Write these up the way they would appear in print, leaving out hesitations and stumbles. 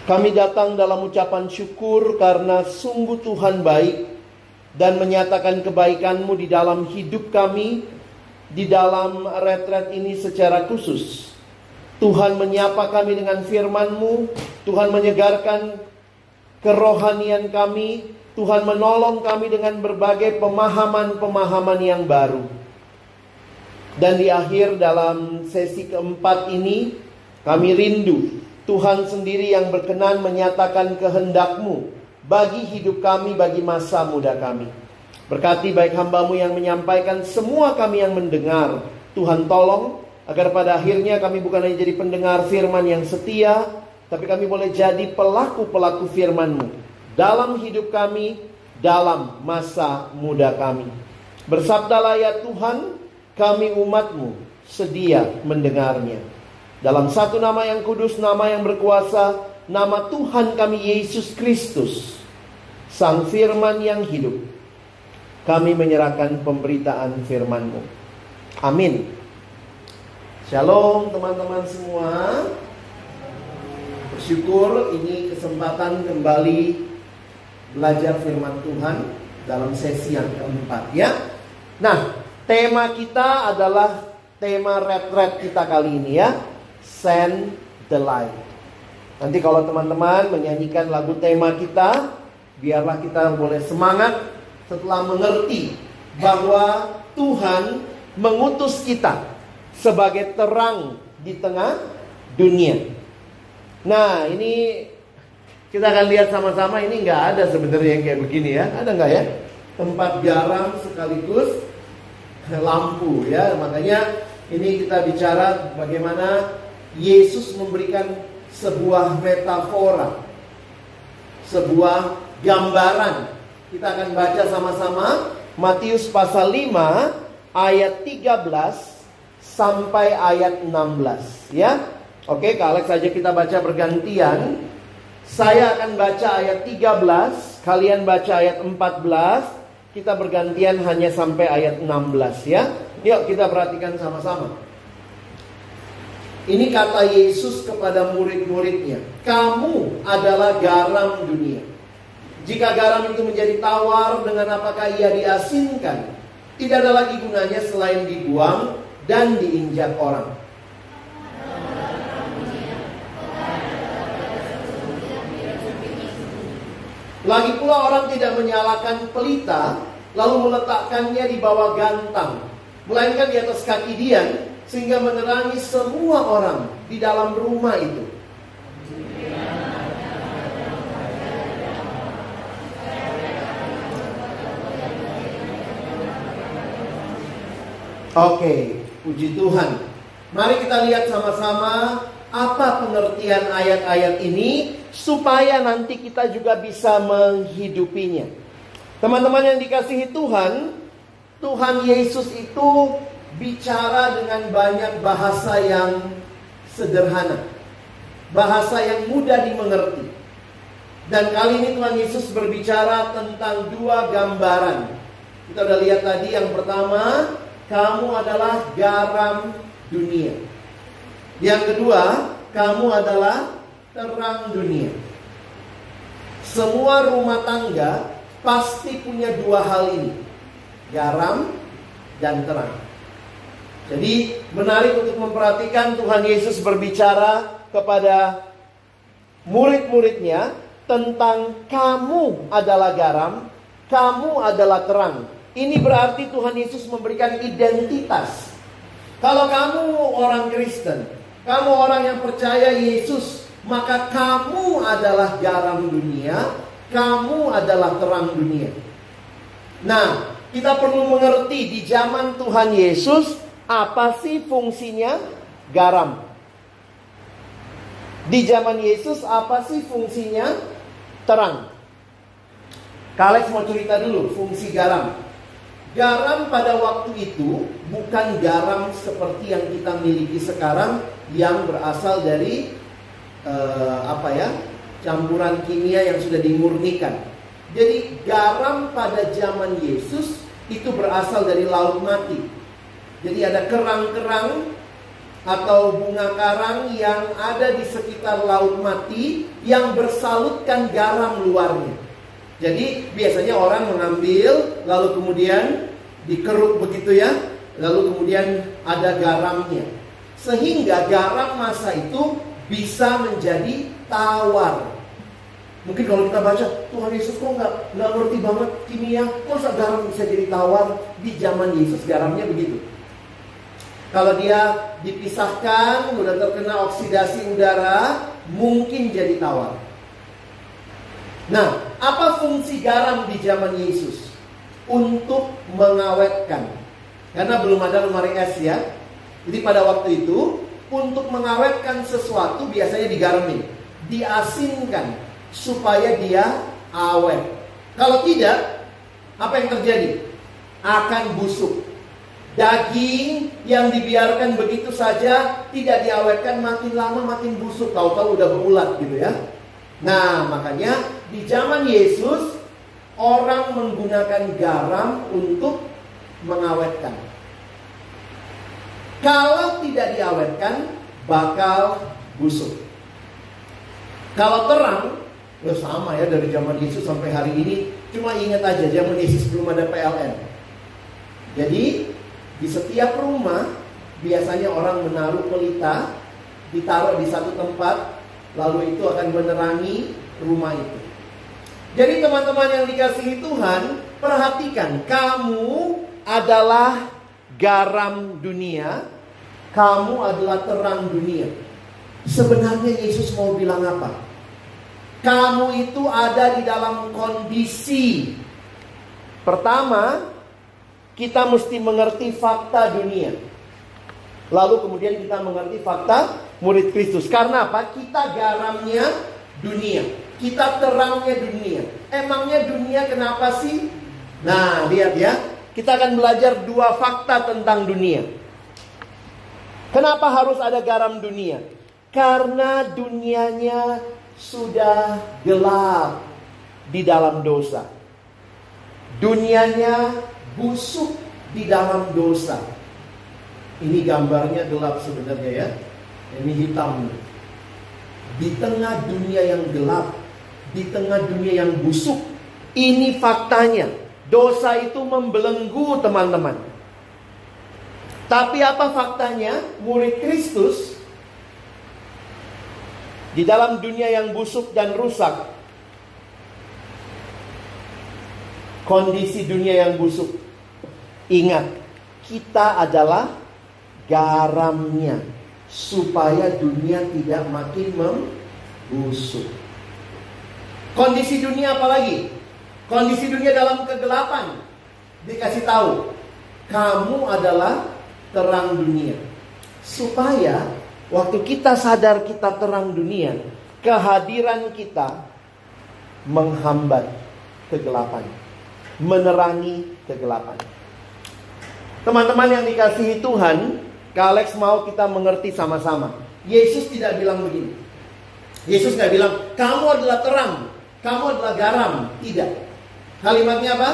Kami datang dalam ucapan syukur karena sungguh Tuhan baik dan menyatakan kebaikan-Mu di dalam hidup kami, di dalam retret ini secara khusus. Tuhan menyapa kami dengan firman-Mu, Tuhan menyegarkan kerohanian kami, Tuhan menolong kami dengan berbagai pemahaman-pemahaman yang baru. Dan di akhir dalam sesi keempat ini, kami rindu Tuhan sendiri yang berkenan menyatakan kehendak-Mu bagi hidup kami, bagi masa muda kami. Berkati baik hamba-Mu yang menyampaikan, semua kami yang mendengar. Tuhan tolong agar pada akhirnya kami bukan hanya jadi pendengar firman yang setia, tapi kami boleh jadi pelaku-pelaku firman-Mu dalam hidup kami, dalam masa muda kami. Bersabdalah ya Tuhan, kami umat-Mu sedia mendengarnya. Dalam satu nama yang kudus, nama yang berkuasa, nama Tuhan kami Yesus Kristus, Sang Firman yang hidup, kami menyerahkan pemberitaan firman-Mu. Amin. Shalom teman-teman semua. Bersyukur ini kesempatan kembali belajar firman Tuhan dalam sesi yang keempat ya. Nah, tema kita adalah tema retret kita kali ini ya. Send the light. Nanti kalau teman-teman menyanyikan lagu tema kita, biarlah kita boleh semangat setelah mengerti bahwa Tuhan mengutus kita sebagai terang di tengah dunia. Nah, ini kita akan lihat sama-sama. Ini nggak ada sebenarnya yang kayak begini ya. Ada nggak ya? Tempat garam sekaligus lampu ya. Makanya ini kita bicara bagaimana Yesus memberikan sebuah metafora, sebuah gambaran. Kita akan baca sama-sama Matius pasal 5 ayat 13 sampai ayat 16 ya. Oke, Kak Alex saja kita baca bergantian. Saya akan baca ayat 13, kalian baca ayat 14. Kita bergantian hanya sampai ayat 16 ya. Yuk kita perhatikan sama-sama. Ini kata Yesus kepada murid-muridnya, kamu adalah garam dunia. Jika garam itu menjadi tawar, dengan apakah ia diasinkan? Tidak ada lagi gunanya selain dibuang dan diinjak orang. Lagi pula orang tidak menyalakan pelita lalu meletakkannya di bawah gantang, melainkan di atas kaki dian, sehingga menerangi semua orang di dalam rumah itu. Oke, puji Tuhan. Mari kita lihat sama-sama apa pengertian ayat-ayat ini, supaya nanti kita juga bisa menghidupinya. Teman-teman yang dikasihi Tuhan, Tuhan Yesus itu bicara dengan banyak bahasa yang sederhana, bahasa yang mudah dimengerti. Dan kali ini Tuhan Yesus berbicara tentang dua gambaran. Kita udah lihat tadi yang pertama, kamu adalah garam dunia. Yang kedua, kamu adalah terang dunia. Semua rumah tangga pasti punya dua hal ini, garam dan terang. Jadi menarik untuk memperhatikan Tuhan Yesus berbicara kepada murid-muridnya tentang kamu adalah garam, kamu adalah terang. Ini berarti Tuhan Yesus memberikan identitas. Kalau kamu orang Kristen, kamu orang yang percaya Yesus, maka kamu adalah garam dunia, kamu adalah terang dunia. Nah, kita perlu mengerti di zaman Tuhan Yesus, apa sih fungsinya garam? Di zaman Yesus apa sih fungsinya terang? Kak Alex mau cerita dulu fungsi garam. Garam pada waktu itu bukan garam seperti yang kita miliki sekarang, yang berasal dari campuran kimia yang sudah dimurnikan. Jadi garam pada zaman Yesus itu berasal dari laut mati. Jadi ada kerang-kerang atau bunga karang yang ada di sekitar laut mati yang bersalutkan garam luarnya. Jadi biasanya orang mengambil lalu kemudian dikeruk begitu ya, lalu kemudian ada garamnya. Sehingga garam masa itu bisa menjadi tawar. Mungkin kalau kita baca, Tuhan Yesus kok nggak ngerti banget kimia, kok garam bisa jadi tawar? Di zaman Yesus garamnya begitu. Kalau dia dipisahkan, udah terkena oksidasi udara, mungkin jadi tawar. Nah, apa fungsi garam di zaman Yesus? Untuk mengawetkan. Karena belum ada lemari es ya. Jadi pada waktu itu, untuk mengawetkan sesuatu biasanya digaramin, diasinkan supaya dia awet. Kalau tidak, apa yang terjadi? Akan busuk. Daging yang dibiarkan begitu saja tidak diawetkan, makin lama makin busuk, tahu-tahu udah berulat gitu ya. Nah, makanya di zaman Yesus orang menggunakan garam untuk mengawetkan. Kalau tidak diawetkan bakal busuk. Kalau terang, ya sama ya dari zaman Yesus sampai hari ini. Cuma ingat aja zaman Yesus belum ada PLN. Jadi di setiap rumah biasanya orang menaruh pelita, ditaruh di satu tempat, lalu itu akan menerangi rumah itu. Jadi teman-teman yang dikasihi Tuhan, perhatikan, kamu adalah garam dunia, kamu adalah terang dunia. Sebenarnya Yesus mau bilang apa? Kamu itu ada di dalam kondisi. Pertama, kita mesti mengerti fakta dunia. Lalu kemudian kita mengerti fakta murid Kristus. Karena apa? Kita garamnya dunia. Kita terangnya dunia. Emangnya dunia kenapa sih? Nah, lihat ya. Kita akan belajar dua fakta tentang dunia. Kenapa harus ada garam dunia? Karena dunianya sudah gelap di dalam dosa. Dunianya busuk di dalam dosa. Ini gambarnya gelap sebenarnya ya. Ini hitam. Di tengah dunia yang gelap, di tengah dunia yang busuk, ini faktanya. Dosa itu membelenggu teman-teman. Tapi apa faktanya? Murid Kristus di dalam dunia yang busuk dan rusak, kondisi dunia yang busuk. Ingat, kita adalah garamnya supaya dunia tidak makin membusuk. Kondisi dunia apa lagi? Kondisi dunia dalam kegelapan. Dikasih tahu, kamu adalah terang dunia. Supaya waktu kita sadar kita terang dunia, kehadiran kita menghambat kegelapan, menerangi kegelapan. Teman-teman yang dikasihi Tuhan, Kak Alex mau kita mengerti sama-sama. Yesus tidak bilang begini. Yesus tidak bilang, kamu adalah terang, kamu adalah garam. Tidak. Kalimatnya apa?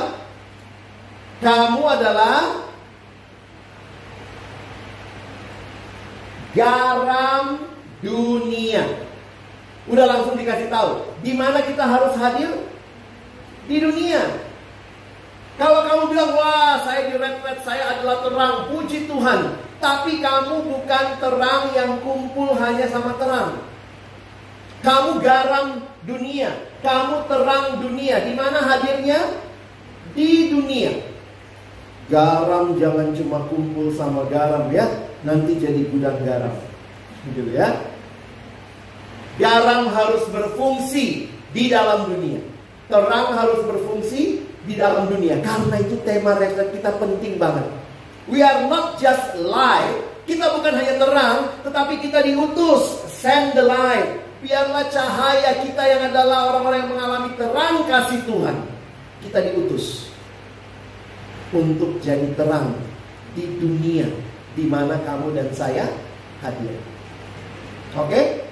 Kamu adalah garam dunia. Udah langsung dikasih tahu. Di mana kita harus hadir? Di dunia. Kalau kamu bilang, wah saya di retret, saya adalah terang, puji Tuhan. Tapi kamu bukan terang yang kumpul hanya sama terang. Kamu garam dunia, kamu terang dunia. Di mana hadirnya? Di dunia. Garam jangan cuma kumpul sama garam ya, nanti jadi gudang garam. Gitu ya. Garam harus berfungsi di dalam dunia. Terang harus berfungsi di dalam dunia. Karena itu tema retret kita penting banget. We are not just light. Kita bukan hanya terang, tetapi kita diutus. Send the light. Biarlah cahaya kita yang adalah orang-orang yang mengalami terang kasih Tuhan. Kita diutus untuk jadi terang di dunia di mana kamu dan saya hadir. Oke?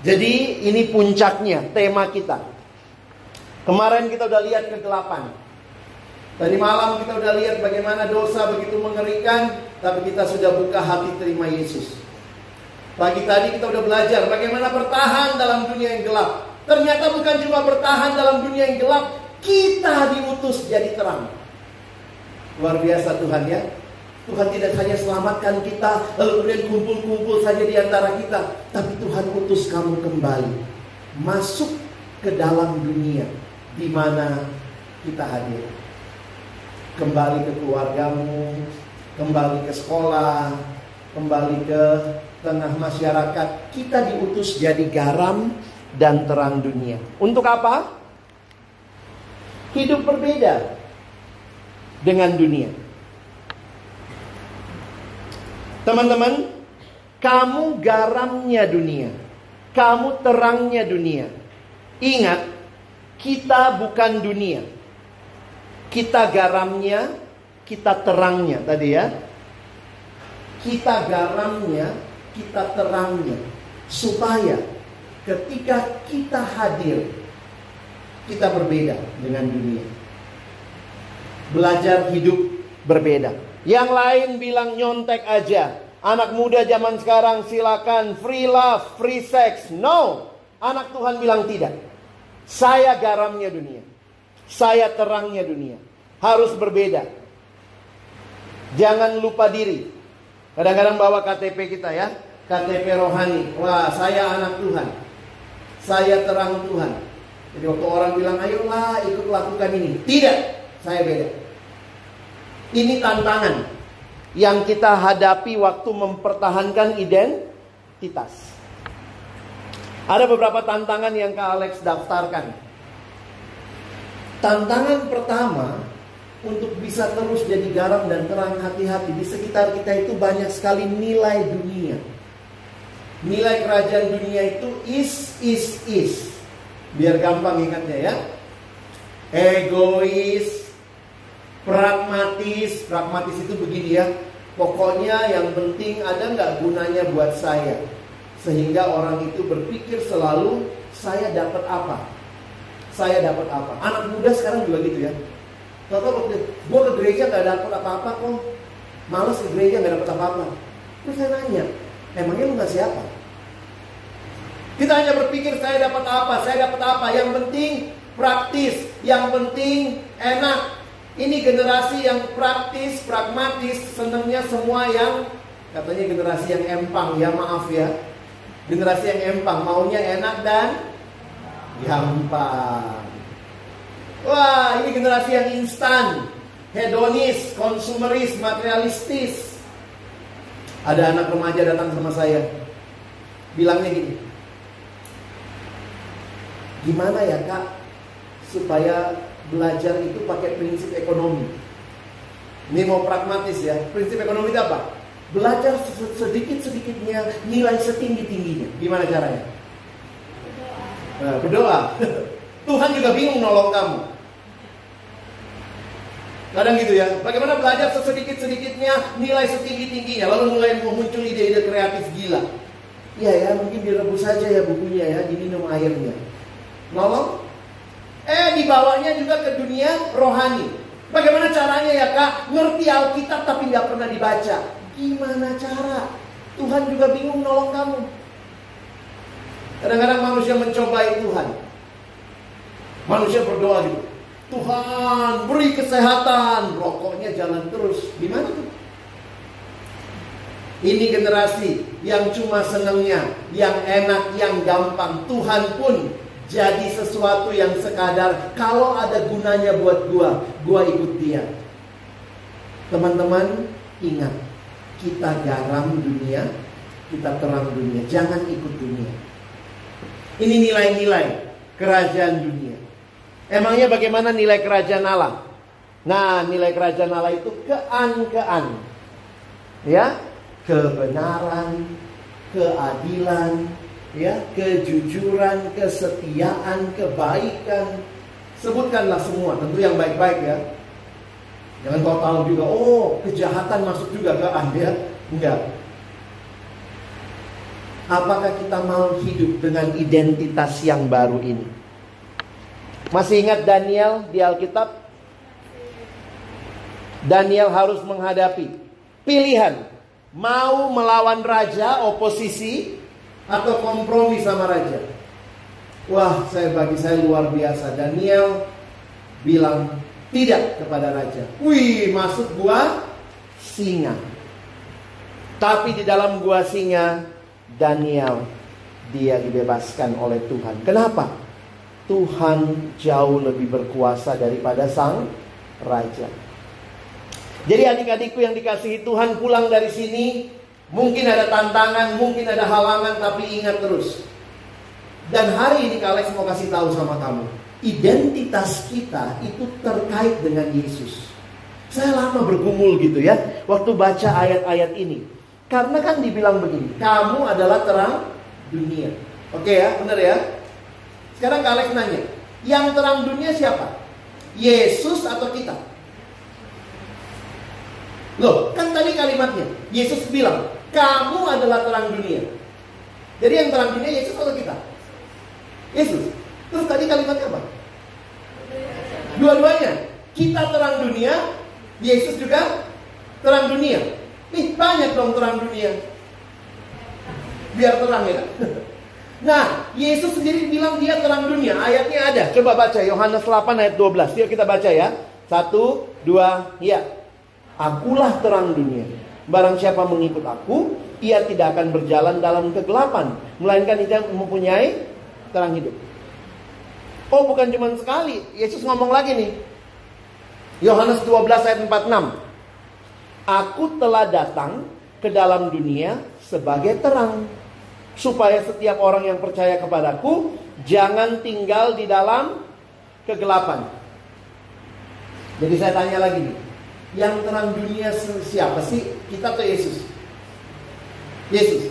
Jadi ini puncaknya tema kita. Kemarin kita udah lihat kegelapan. Tadi malam kita udah lihat bagaimana dosa begitu mengerikan, tapi kita sudah buka hati terima Yesus. Pagi tadi kita udah belajar bagaimana bertahan dalam dunia yang gelap. Ternyata bukan cuma bertahan dalam dunia yang gelap, kita diutus jadi terang. Luar biasa Tuhan ya. Tuhan tidak hanya selamatkan kita, lalu kemudian kumpul-kumpul saja di antara kita, tapi Tuhan utus kamu kembali masuk ke dalam dunia di mana kita hadir. Kembali ke keluargamu, kembali ke sekolah, kembali ke tengah masyarakat. Kita diutus jadi garam dan terang dunia. Untuk apa? Hidup berbeda dengan dunia. Teman-teman, kamu garamnya dunia, kamu terangnya dunia. Ingat, kita bukan dunia. Kita garamnya, kita terangnya tadi ya. Kita garamnya, kita terangnya. Supaya ketika kita hadir, kita berbeda dengan dunia. Belajar hidup berbeda. Yang lain bilang nyontek aja. Anak muda zaman sekarang silakan free love, free sex. No, anak Tuhan bilang tidak. Saya garamnya dunia, saya terangnya dunia. Harus berbeda. Jangan lupa diri. Kadang-kadang bawa KTP kita ya, KTP rohani. Wah, saya anak Tuhan, saya terang Tuhan. Jadi waktu orang bilang ayolah ikut lakukan ini, tidak, saya beda. Ini tantangan yang kita hadapi waktu mempertahankan identitas. Ada beberapa tantangan yang Kak Alex daftarkan. Tantangan pertama, untuk bisa terus jadi garam dan terang, hati-hati. Di sekitar kita itu banyak sekali nilai dunia. Nilai kerajaan dunia itu is. Biar gampang ingatnya ya. Egois, pragmatis itu begini ya. Pokoknya yang penting ada nggak gunanya buat saya. Sehingga orang itu berpikir selalu saya dapat apa? Saya dapat apa? Anak muda sekarang juga gitu ya. Tahu-tahu gue ke gereja nggak dapat apa-apa kok. Males ke gereja nggak dapat apa-apa. Terus saya nanya, emangnya lu nggak siapa? Kita hanya berpikir saya dapat apa? Saya dapat apa? Yang penting praktis, yang penting enak. Ini generasi yang praktis, pragmatis, senangnya semua yang katanya generasi yang empang, ya maaf ya. Generasi yang empang, maunya enak dan gampang. Wah, ini generasi yang instan, hedonis, konsumeris, materialistis. Ada anak remaja datang sama saya, bilangnya gini, gimana ya Kak supaya belajar itu pakai prinsip ekonomi? Ini mau pragmatis ya. Prinsip ekonomi itu apa? Belajar sedikit-sedikitnya, nilai setinggi-tingginya. Gimana caranya? Berdoa. Tuhan juga bingung nolong kamu. Kadang gitu ya. Bagaimana belajar sedikit-sedikitnya, nilai setinggi-tingginya, lalu mulai muncul ide-ide kreatif gila. Iya ya, mungkin direbus saja ya bukunya ya, diminum airnya. Nolong? Dibawanya juga ke dunia rohani. Bagaimana caranya ya Kak? Ngerti Alkitab tapi nggak pernah dibaca. Gimana cara? Tuhan juga bingung nolong kamu. Kadang-kadang manusia mencobai Tuhan. Manusia berdoa gitu, Tuhan beri kesehatan, rokoknya jalan terus. Gimana tuh? Ini generasi yang cuma senangnya, yang enak, yang gampang. Tuhan pun jadi sesuatu yang sekadar kalau ada gunanya buat gua ikut dia. Teman-teman ingat, kita garam dunia, kita terang dunia. Jangan ikut dunia. Ini nilai-nilai kerajaan dunia. Emangnya bagaimana nilai kerajaan Allah? Nah, nilai kerajaan Allah itu kean. Ya, kebenaran, keadilan, ya, kejujuran, kesetiaan, kebaikan. Sebutkanlah semua, tentu yang baik-baik ya. Jangan kau tahu juga, oh kejahatan masuk juga ke Anda. Enggak. Apakah kita mau hidup dengan identitas yang baru ini? Masih ingat Daniel di Alkitab? Daniel harus menghadapi pilihan Mau melawan raja, oposisi, atau kompromi sama raja? Wah, bagi saya luar biasa. Daniel bilang tidak kepada raja. Wih, masuk gua singa. Tapi di dalam gua singa, Daniel, dia dibebaskan oleh Tuhan. Kenapa? Tuhan jauh lebih berkuasa daripada sang raja. Jadi adik-adikku yang dikasihi Tuhan, pulang dari sini, mungkin ada tantangan, mungkin ada halangan, tapi ingat terus. Dan hari ini Kak Alex mau kasih tahu sama kamu, identitas kita itu terkait dengan Yesus. Saya lama bergumul gitu ya, waktu baca ayat-ayat ini. Karena kan dibilang begini, kamu adalah terang dunia. Oke ya, benar ya? Sekarang Kak Alex nanya, yang terang dunia siapa? Yesus atau kita? Loh, kan tadi kalimatnya Yesus bilang, kamu adalah terang dunia. Jadi yang terang dunia Yesus atau kita? Yesus. Terus tadi kalimatnya apa? Dua-duanya. Kita terang dunia, Yesus juga terang dunia. Nih, banyak dong terang dunia. Biar terang ya. Nah, Yesus sendiri bilang dia terang dunia. Ayatnya ada. Coba baca Yohanes 8 ayat 12. Yuk kita baca ya. 1, 2, ya. Akulah terang dunia. Barang siapa mengikut aku, ia tidak akan berjalan dalam kegelapan, melainkan ia mempunyai terang hidup. Oh, bukan cuma sekali. Yesus ngomong lagi nih. Yohanes 12 ayat 46. Aku telah datang ke dalam dunia sebagai terang, supaya setiap orang yang percaya kepadaku jangan tinggal di dalam kegelapan. Jadi saya tanya lagi nih, yang terang dunia siapa sih? Kita atau Yesus? Yesus.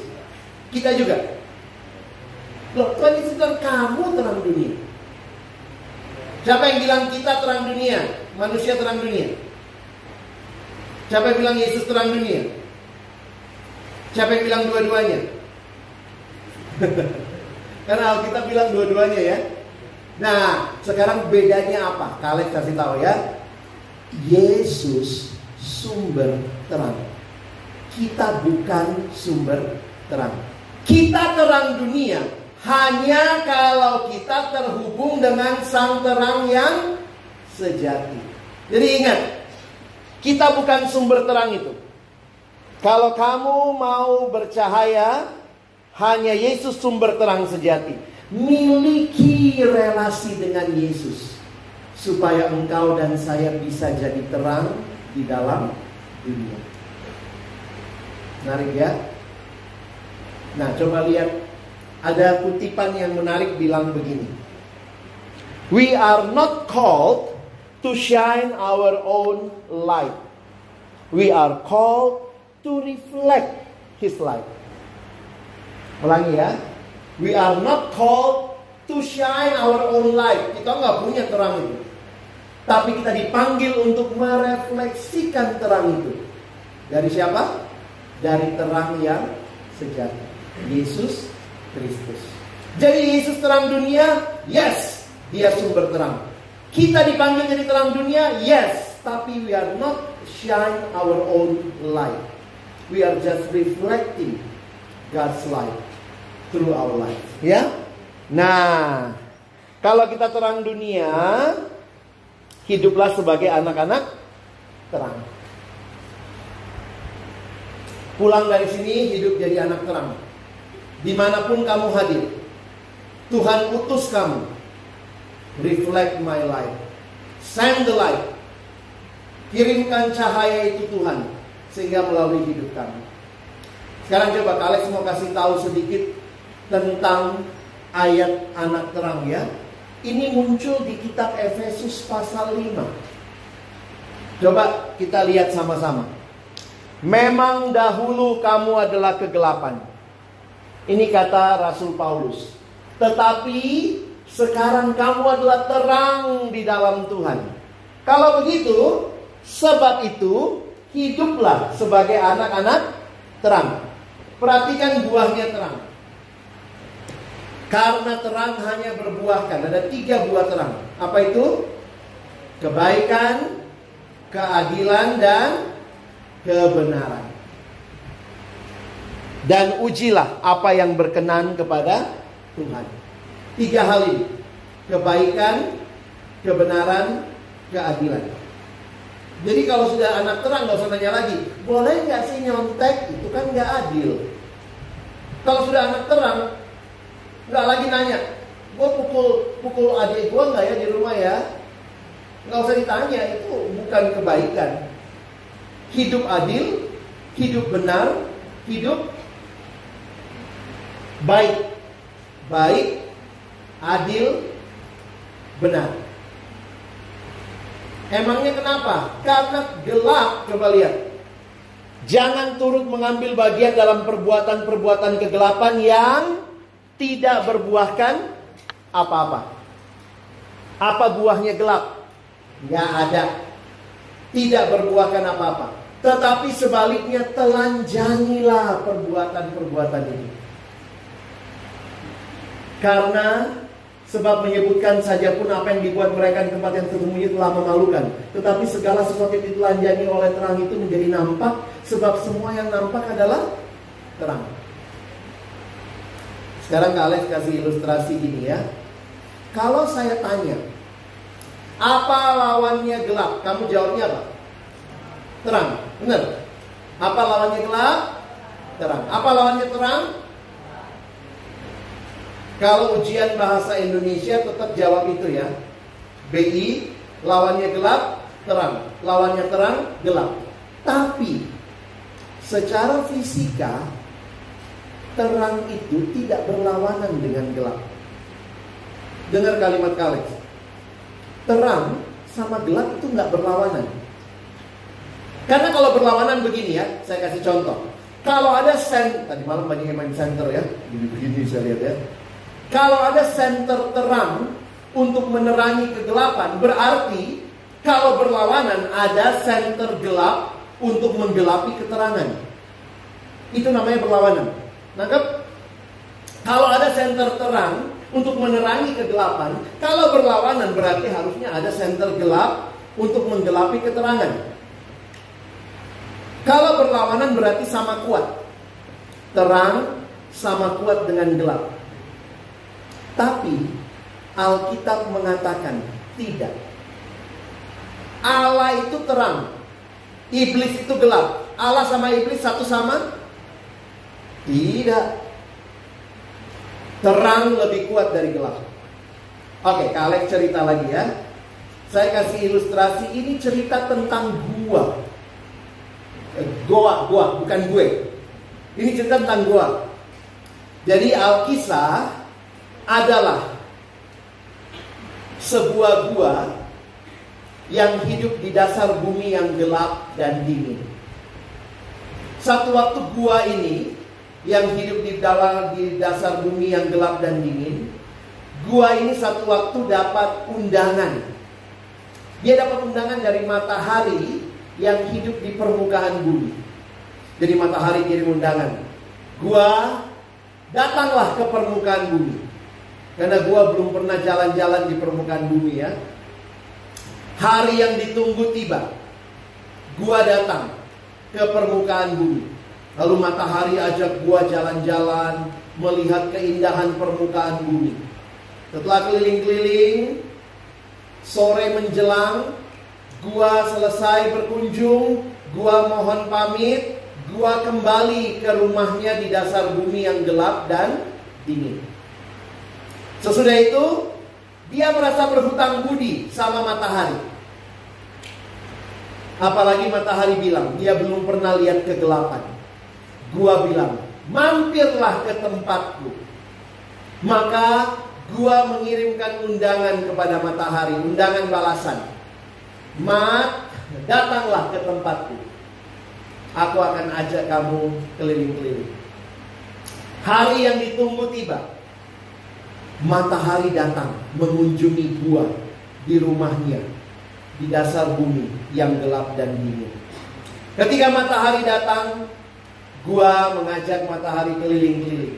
Kita juga. Loh, Tuhan Yesus bilang kamu terang dunia. Siapa yang bilang kita terang dunia? Manusia terang dunia. Siapa yang bilang Yesus terang dunia? Siapa yang bilang dua-duanya? Karena Alkitab bilang dua-duanya ya. Nah, sekarang bedanya apa? Kalian kasih tahu ya. Yesus sumber terang. Kita bukan sumber terang. Kita terang dunia hanya kalau kita terhubung dengan sang terang yang sejati. Jadi ingat, kita bukan sumber terang itu. Kalau kamu mau bercahaya, hanya Yesus sumber terang sejati. Miliki relasi dengan Yesus, supaya engkau dan saya bisa jadi terang di dalam dunia. Menarik ya? Nah, coba lihat. Ada kutipan yang menarik bilang begini. We are not called to shine our own light. We are called to reflect His light. Ulangi ya. We are not called to shine our own light. Kita nggak punya terang itu. Tapi kita dipanggil untuk merefleksikan terang itu. Dari siapa? Dari terang yang sejati, Yesus Kristus. Jadi Yesus terang dunia, yes, dia sumber terang. Kita dipanggil jadi terang dunia, yes, tapi we are not shine our own light. We are just reflecting God's light through our life. Ya. Nah, kalau kita terang dunia, hiduplah sebagai anak-anak terang. Pulang dari sini hidup jadi anak terang. Dimanapun kamu hadir, Tuhan utus kamu. Reflect my light. Send the light. Kirimkan cahaya itu Tuhan, sehingga melalui hidup kamu. Sekarang coba Alex mau kasih tahu sedikit tentang ayat anak terang ya. Ini muncul di kitab Efesus pasal 5. Coba kita lihat sama-sama. Memang dahulu kamu adalah kegelapan. Ini kata Rasul Paulus. Tetapi sekarang kamu adalah terang di dalam Tuhan. Kalau begitu, sebab itu hiduplah sebagai anak-anak terang. Perhatikan buahnya terang. Karena terang hanya berbuahkan. Ada 3 buah terang. Apa itu? Kebaikan, keadilan, dan kebenaran. Dan ujilah apa yang berkenan kepada Tuhan. 3 hal ini. Kebaikan, kebenaran, keadilan. Jadi kalau sudah anak terang, gak usah nanya lagi, boleh gak sih nyontek? Itu kan gak adil. Kalau sudah anak terang, gak lagi nanya, gue pukul adik gue gak ya di rumah ya? Gak usah ditanya, itu bukan kebaikan. Hidup adil, hidup benar, hidup baik. Baik, adil, benar. Emangnya kenapa? Karena gelap. Coba lihat. Jangan turut mengambil bagian dalam perbuatan-perbuatan kegelapan yang tidak berbuahkan apa-apa. Apa buahnya gelap? Nggak ada. Tidak berbuahkan apa-apa. Tetapi sebaliknya telanjangilah perbuatan-perbuatan ini. Karena sebab menyebutkan saja pun apa yang dibuat mereka di tempat yang tersembunyi telah memalukan. Tetapi segala sesuatu yang ditelanjangi oleh terang itu menjadi nampak. Sebab semua yang nampak adalah terang. Sekarang Kak Alex kasih ilustrasi gini ya. Kalau saya tanya, apa lawannya gelap? Kamu jawabnya apa? Terang. Benar? Apa lawannya gelap? Terang. Apa lawannya terang? Kalau ujian bahasa Indonesia tetap jawab itu ya. BI, lawannya gelap, terang. Lawannya terang, gelap. Tapi secara fisika, terang itu tidak berlawanan dengan gelap. Dengar kalimat Alex. Terang sama gelap itu nggak berlawanan. Karena kalau berlawanan begini ya, saya kasih contoh. Kalau ada tadi malam banyak yang main center ya, begini saya lihat ya. Kalau ada senter terang untuk menerangi kegelapan, berarti kalau berlawanan ada senter gelap untuk menggelapi keterangan. Itu namanya berlawanan. Nangkep? Kalau ada senter terang untuk menerangi kegelapan, kalau berlawanan berarti harusnya ada senter gelap untuk menggelapi keterangan. Kalau berlawanan berarti sama kuat. Terang sama kuat dengan gelap. Tapi Alkitab mengatakan tidak. Allah itu terang, iblis itu gelap. Allah sama iblis satu sama? Tidak. Terang lebih kuat dari gelap. Oke, Kak Alex cerita lagi ya. Saya kasih ilustrasi. Ini cerita tentang gua. Goa, bukan gue. Ini cerita tentang gua. Jadi Alkisah adalah sebuah gua yang hidup di dasar bumi yang gelap dan dingin. Satu waktu gua ini yang hidup di dasar bumi yang gelap dan dingin, gua ini satu waktu dapat undangan. Dia dapat undangan dari matahari yang hidup di permukaan bumi. Jadi matahari kirim undangan. Gua datanglah ke permukaan bumi. Karena gua belum pernah jalan-jalan di permukaan bumi ya. Hari yang ditunggu tiba. Gua datang ke permukaan bumi. Lalu matahari ajak gua jalan-jalan, melihat keindahan permukaan bumi. Setelah keliling-keliling, sore menjelang, gua selesai berkunjung, gua mohon pamit, gua kembali ke rumahnya di dasar bumi yang gelap dan dingin. Sesudah itu, dia merasa berhutang budi sama matahari. Apalagi matahari bilang, dia belum pernah lihat kegelapan. Gua bilang, mampirlah ke tempatku. Maka gua mengirimkan undangan kepada matahari, undangan balasan. Mat, datanglah ke tempatku. Aku akan ajak kamu keliling-keliling. Hari yang ditunggu tiba. Matahari datang mengunjungi gua di rumahnya di dasar bumi yang gelap dan dingin. Ketika matahari datang, gua mengajak matahari keliling-keliling.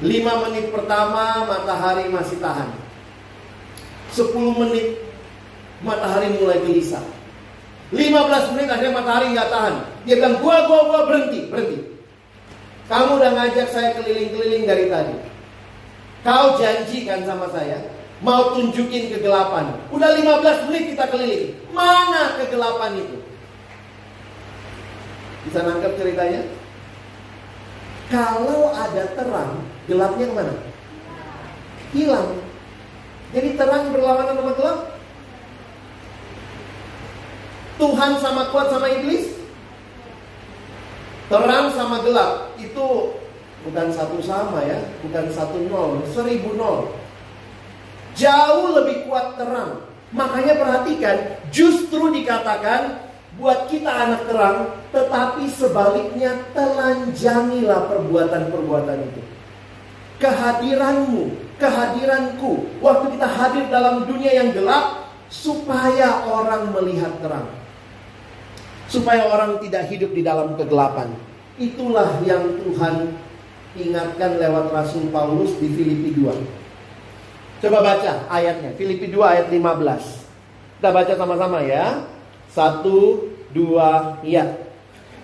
5 menit pertama matahari masih tahan. 10 menit matahari mulai gelisah. 15 menit akhirnya matahari nggak tahan. Dia bilang, gua berhenti. Kamu udah ngajak saya keliling-keliling dari tadi. Kau janjikan sama saya mau tunjukin kegelapan. Udah 15 menit kita keliling. Mana kegelapan itu? Bisa nangkep ceritanya? Kalau ada terang, gelapnya kemana? Hilang. Jadi terang berlawanan sama gelap. Tuhan sama kuat sama iblis. Terang sama gelap itu bukan satu sama ya, bukan 1-0, 1000-0. Jauh lebih kuat terang. Makanya perhatikan, justru dikatakan buat kita anak terang, tetapi sebaliknya telanjangilah perbuatan-perbuatan itu. Kehadiranmu, kehadiranku, waktu kita hadir dalam dunia yang gelap, supaya orang melihat terang. Supaya orang tidak hidup di dalam kegelapan. Itulah yang Tuhan ingatkan lewat Rasul Paulus di Filipi 2. Coba baca ayatnya, Filipi 2 ayat 15. Kita baca sama-sama ya. 1, 2, ya.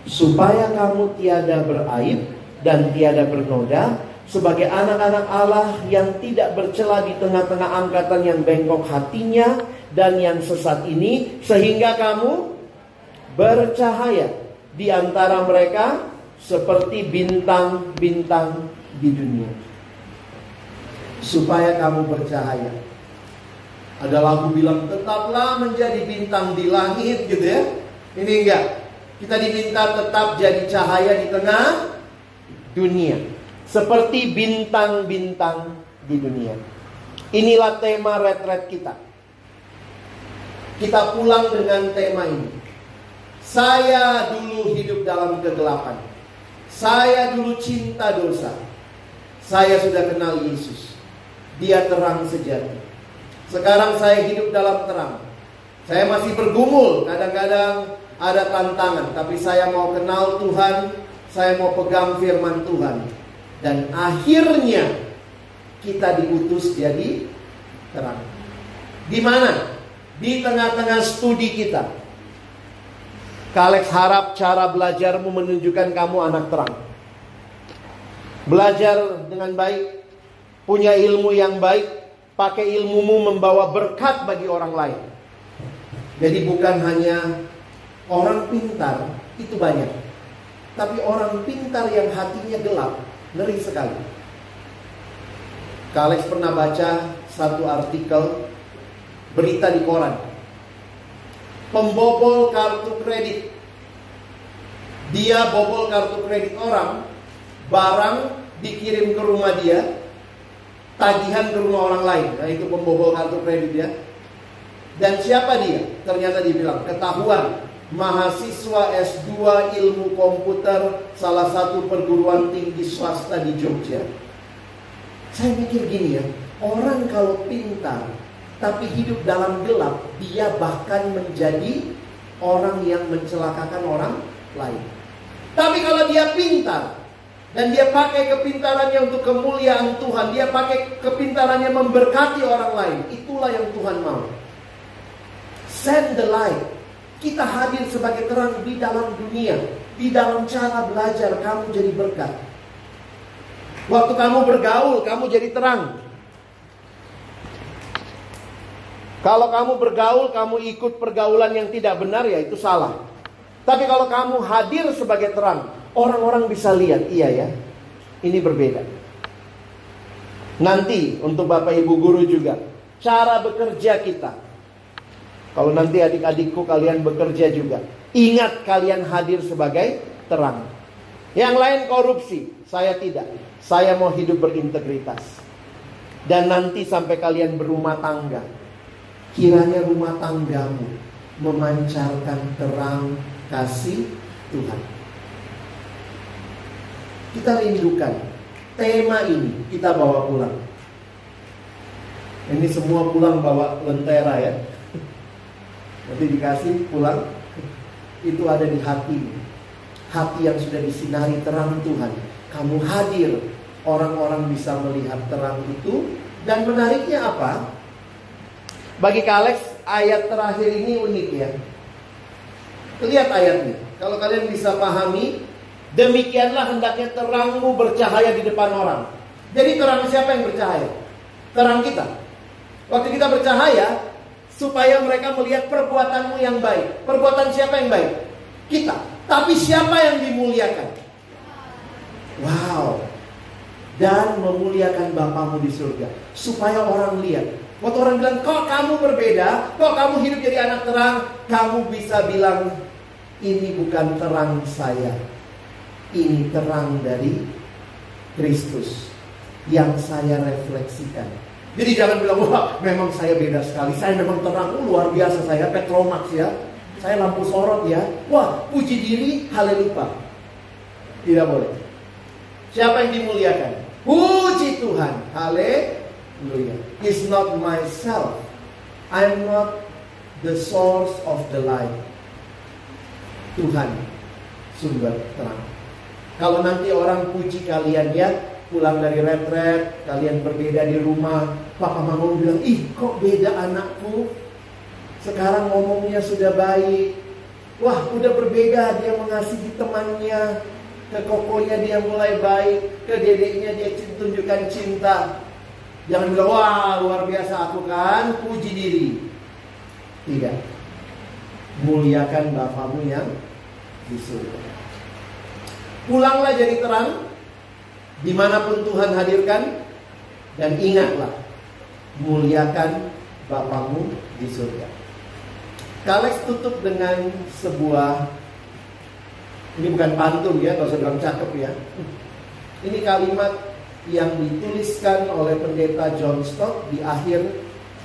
Supaya kamu tiada beraib dan tiada bernoda, sebagai anak-anak Allah yang tidak bercela di tengah-tengah angkatan yang bengkok hatinya dan yang sesat ini, sehingga kamu bercahaya di antara mereka seperti bintang-bintang di dunia. Supaya kamu bercahaya. Ada lagu bilang tetaplah menjadi bintang di langit gitu ya. Ini enggak. Kita diminta tetap jadi cahaya di tengah dunia. Seperti bintang-bintang di dunia. Inilah tema retret kita. Kita pulang dengan tema ini. Saya dulu hidup dalam kegelapan. Saya dulu cinta dosa. Saya sudah kenal Yesus. Dia terang sejati. Sekarang saya hidup dalam terang. Saya masih bergumul. Kadang-kadang ada tantangan. Tapi saya mau kenal Tuhan. Saya mau pegang firman Tuhan. Dan akhirnya kita diutus jadi terang. Di mana? Di tengah-tengah studi kita. Kalex harap cara belajarmu menunjukkan kamu anak terang. Belajar dengan baik, punya ilmu yang baik, pakai ilmumu membawa berkat bagi orang lain. Jadi bukan hanya orang pintar, itu banyak. Tapi orang pintar yang hatinya gelap, ngeri sekali. Kalex pernah baca satu artikel berita di koran. Pembobol kartu kredit. Dia bobol kartu kredit orang. Barang dikirim ke rumah dia. Tagihan ke rumah orang lain. Nah itu pembobol kartu kredit ya. Dan siapa dia? Ternyata dibilang ketahuan. Mahasiswa S2 ilmu komputer salah satu perguruan tinggi swasta di Jogja. Saya mikir gini ya. Orang kalau pintar tapi hidup dalam gelap, dia bahkan menjadi orang yang mencelakakan orang lain. Tapi kalau dia pintar dan dia pakai kepintarannya untuk kemuliaan Tuhan, dia pakai kepintarannya memberkati orang lain, itulah yang Tuhan mau. Send the light. Kita hadir sebagai terang di dalam dunia, di dalam cara belajar kamu jadi berkat. Waktu kamu bergaul, kamu jadi terang. Kalau kamu bergaul, kamu ikut pergaulan yang tidak benar, ya itu salah. Tapi kalau kamu hadir sebagai terang, orang-orang bisa lihat, iya ya, ini berbeda. Nanti untuk Bapak Ibu Guru juga, cara bekerja kita. Kalau nanti adik-adikku kalian bekerja juga, ingat kalian hadir sebagai terang. Yang lain korupsi, saya tidak. Saya mau hidup berintegritas. Dan nanti sampai kalian berumah tangga, kiranya rumah tanggamu memancarkan terang kasih Tuhan. Kita rindukan tema ini, kita bawa pulang. Ini semua pulang bawa lentera ya. Nanti dikasih pulang. Itu ada di hati. Hati yang sudah disinari terang Tuhan. Kamu hadir, orang-orang bisa melihat terang itu. Dan menariknya apa? Bagi Kalex, ayat terakhir ini unik ya. Lihat ayatnya. Kalau kalian bisa pahami, Demikianlah hendaknya terangmu bercahaya di depan orang. Jadi terang siapa yang bercahaya? Terang kita. Waktu kita bercahaya, supaya mereka melihat perbuatanmu yang baik. Perbuatan siapa yang baik? Kita. Tapi siapa yang dimuliakan? Wow. Dan memuliakan Bapamu di surga. Supaya orang lihat. Waktu orang bilang, kok kamu berbeda? Kok kamu hidup jadi anak terang? Kamu bisa bilang, ini bukan terang saya. Ini terang dari Kristus yang saya refleksikan. Jadi jangan bilang, wah memang saya beda sekali. Saya memang terang, luar biasa saya Petromax ya. Saya lampu sorot ya. Wah, puji diri, haleluya. Tidak boleh. Siapa yang dimuliakan? Puji Tuhan, haleluya. It's not myself. I'm not the source of the light. Tuhan, sumber terang. Kalau nanti orang puji kalian ya, pulang dari retret, kalian berbeda di rumah, papa mama bilang, ih kok beda anakku, sekarang ngomongnya sudah baik. Wah udah berbeda, dia mengasihi temannya, ke kokonya dia mulai baik, ke dedeknya dia tunjukkan cinta. Jangan bilang, wah luar biasa aku kan, puji diri. Tidak. Muliakan Bapamu yang di surga. Pulanglah jadi terang dimanapun Tuhan hadirkan. Dan ingatlah, muliakan Bapamu di surga. Kalex tutup dengan sebuah, ini bukan pantun ya, kalau saya bilang cakep ya. Ini kalimat yang dituliskan oleh pendeta John Stott di akhir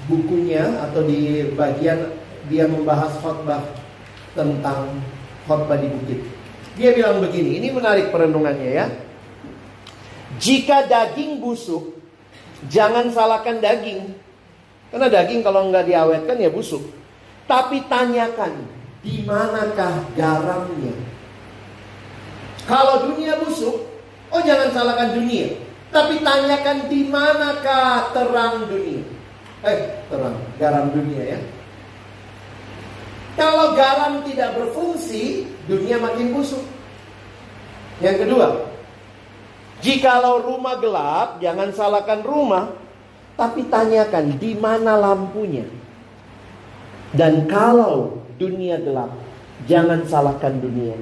bukunya, atau di bagian dia membahas khotbah tentang khotbah di bukit. Dia bilang begini, ini menarik perenungannya ya. Jika daging busuk, jangan salahkan daging. Karena daging kalau nggak diawetkan ya busuk. Tapi tanyakan, di manakah garamnya? Kalau dunia busuk, oh jangan salahkan dunia. Tapi tanyakan di manakah terang dunia. Garam dunia ya. Kalau garam tidak berfungsi, dunia makin busuk. Yang kedua, jikalau rumah gelap, jangan salahkan rumah, tapi tanyakan di mana lampunya. Dan kalau dunia gelap, jangan salahkan dunia.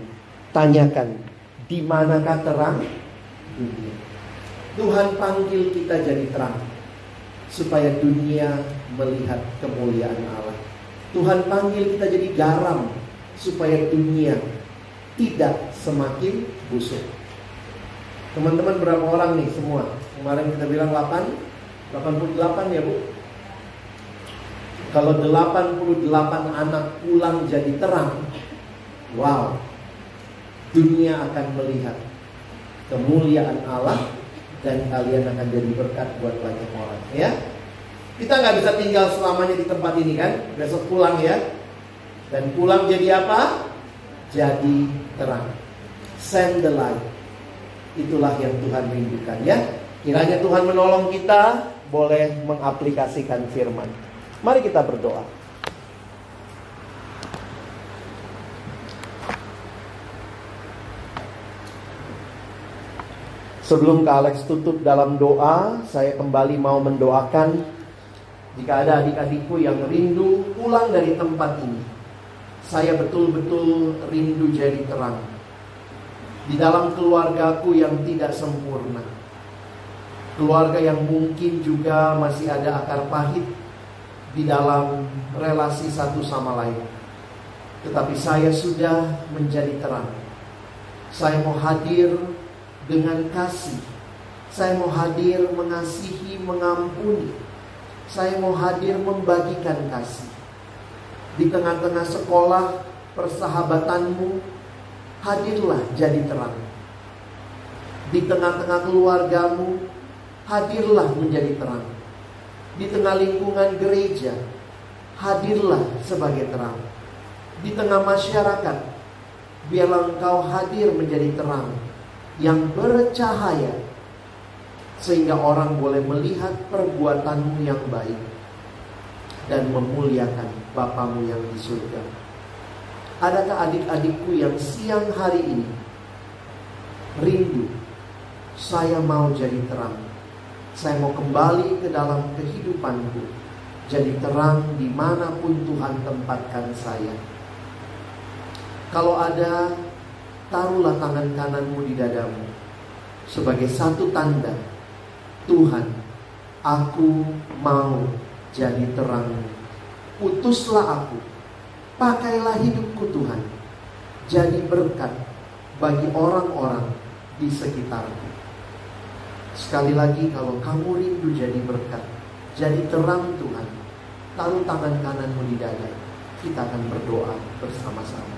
Tanyakan di manakah terang dunia. Tuhan panggil kita jadi terang, supaya dunia melihat kemuliaan Allah. Tuhan panggil kita jadi garam, supaya dunia tidak semakin busuk. Teman-teman berapa orang nih semua? Kemarin kita bilang 88 ya Bu. Kalau 88 anak pulang jadi terang, wow, dunia akan melihat kemuliaan Allah. Dan kalian akan jadi berkat buat banyak orang ya. Kita nggak bisa tinggal selamanya di tempat ini kan. Besok pulang ya. Dan pulang jadi apa? Jadi terang. Send the light. Itulah yang Tuhan rindukan ya. Kiranya Tuhan menolong kita boleh mengaplikasikan firman. Mari kita berdoa. Sebelum Kak Alex tutup dalam doa, saya kembali mau mendoakan jika ada adik-adikku yang rindu pulang dari tempat ini. Saya betul-betul rindu jadi terang di dalam keluargaku yang tidak sempurna. Keluarga yang mungkin juga masih ada akar pahit di dalam relasi satu sama lain. Tetapi saya sudah menjadi terang. Saya mau hadir dengan kasih. Saya mau hadir mengasihi, mengampuni. Saya mau hadir membagikan kasih. Di tengah-tengah sekolah persahabatanmu, hadirlah jadi terang. Di tengah-tengah keluargamu, hadirlah menjadi terang. Di tengah lingkungan gereja, hadirlah sebagai terang. Di tengah masyarakat, biarlah engkau hadir menjadi terang yang bercahaya, sehingga orang boleh melihat perbuatanmu yang baik dan memuliakan Bapamu yang di surga. Adakah adik-adikku yang siang hari ini rindu. Saya mau jadi terang. Saya mau kembali ke dalam kehidupanku, jadi terang dimanapun Tuhan tempatkan saya. Kalau ada, taruhlah tangan kananmu di dadamu sebagai satu tanda, Tuhan, aku mau jadi terang. Utuslah aku, pakailah hidupku Tuhan, jadi berkat bagi orang-orang di sekitarku. Sekali lagi, kalau kamu rindu jadi berkat, jadi terang Tuhan, taruh tangan kananmu di dada. Kita akan berdoa bersama-sama.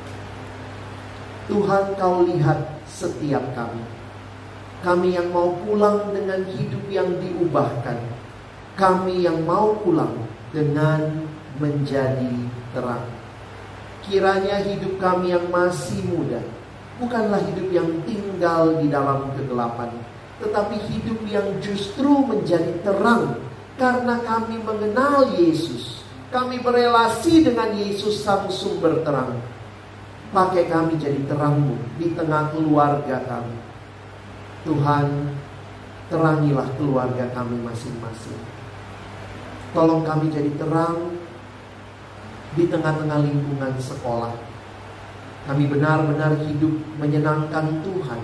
Tuhan, Kau lihat setiap kami. Kami yang mau pulang dengan hidup yang diubahkan. Kami yang mau pulang dengan menjadi terang. Kiranya hidup kami yang masih muda bukanlah hidup yang tinggal di dalam kegelapan, tetapi hidup yang justru menjadi terang karena kami mengenal Yesus. Kami berelasi dengan Yesus sang sumber terang. Pakai kami jadi terang-Mu di tengah keluarga kami. Tuhan, terangilah keluarga kami masing-masing. Tolong kami jadi terang di tengah-tengah lingkungan sekolah. Kami benar-benar hidup menyenangkan Tuhan,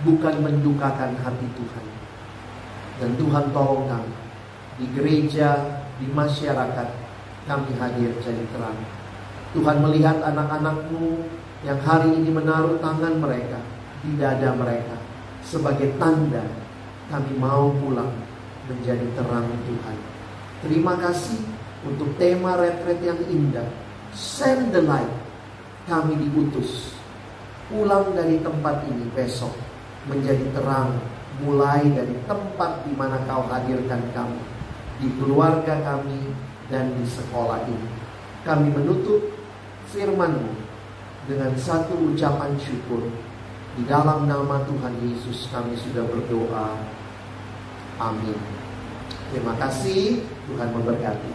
bukan mendukakan hati Tuhan. Dan Tuhan tolong kami di gereja, di masyarakat, kami hadir jadi terang. Tuhan melihat anak-anak-Mu yang hari ini menaruh tangan mereka di dada mereka sebagai tanda kami mau pulang menjadi terang Tuhan. Terima kasih untuk tema retret yang indah, Send the Light. Kami diutus pulang dari tempat ini besok menjadi terang, mulai dari tempat di mana Kau hadirkan kami, di keluarga kami dan di sekolah ini. Kami menutup firman-Mu dengan satu ucapan syukur. Di dalam nama Tuhan Yesus kami sudah berdoa. Amin. Terima kasih. Tuhan memberkati.